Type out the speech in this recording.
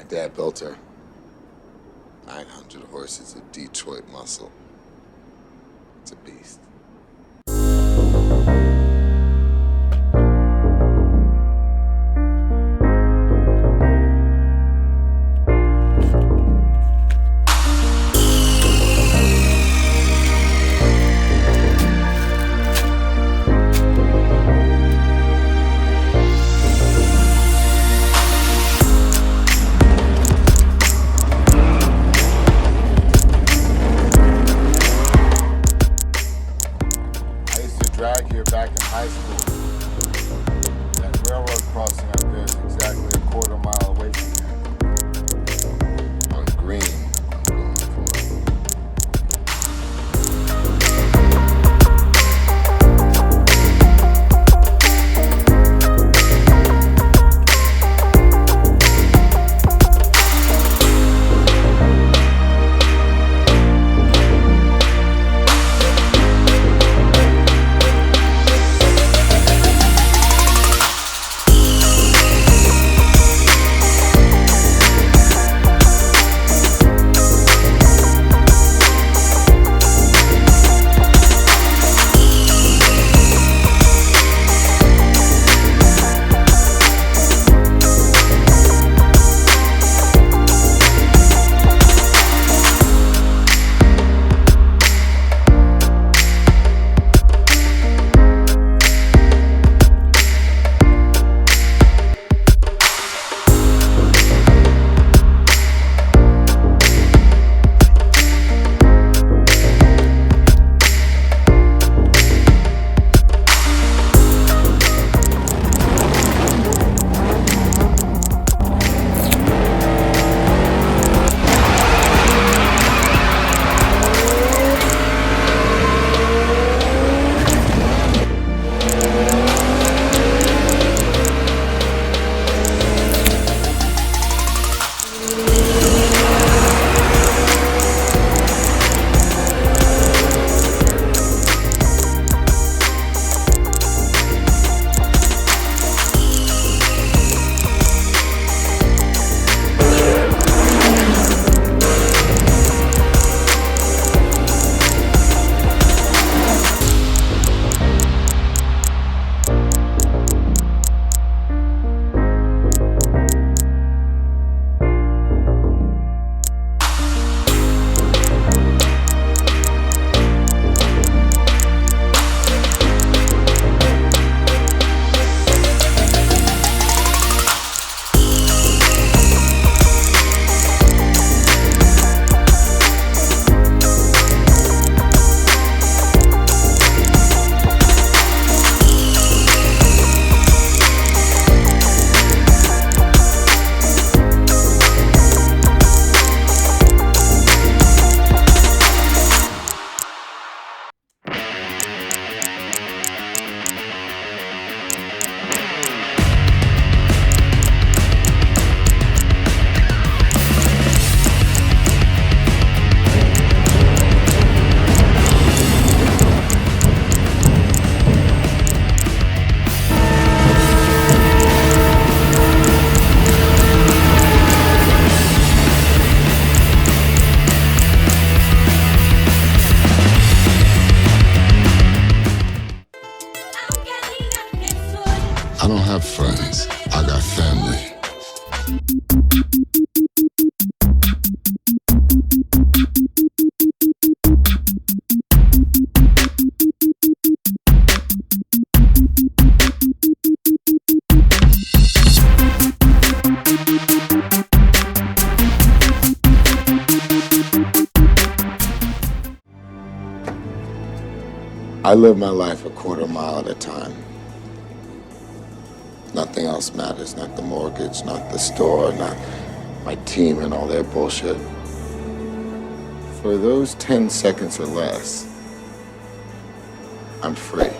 My dad built her. 900 horses of Detroit muscle. It's a beast. Drag here back in high school. That railroad crossing up there is exactly a quarter-mile away from here. On green, I'm going for it. I don't have friends, I got family. I live my life a quarter mile at a time. Nothing else matters, not the mortgage, not the store, not my team and all their bullshit. For those 10 seconds or less, I'm free.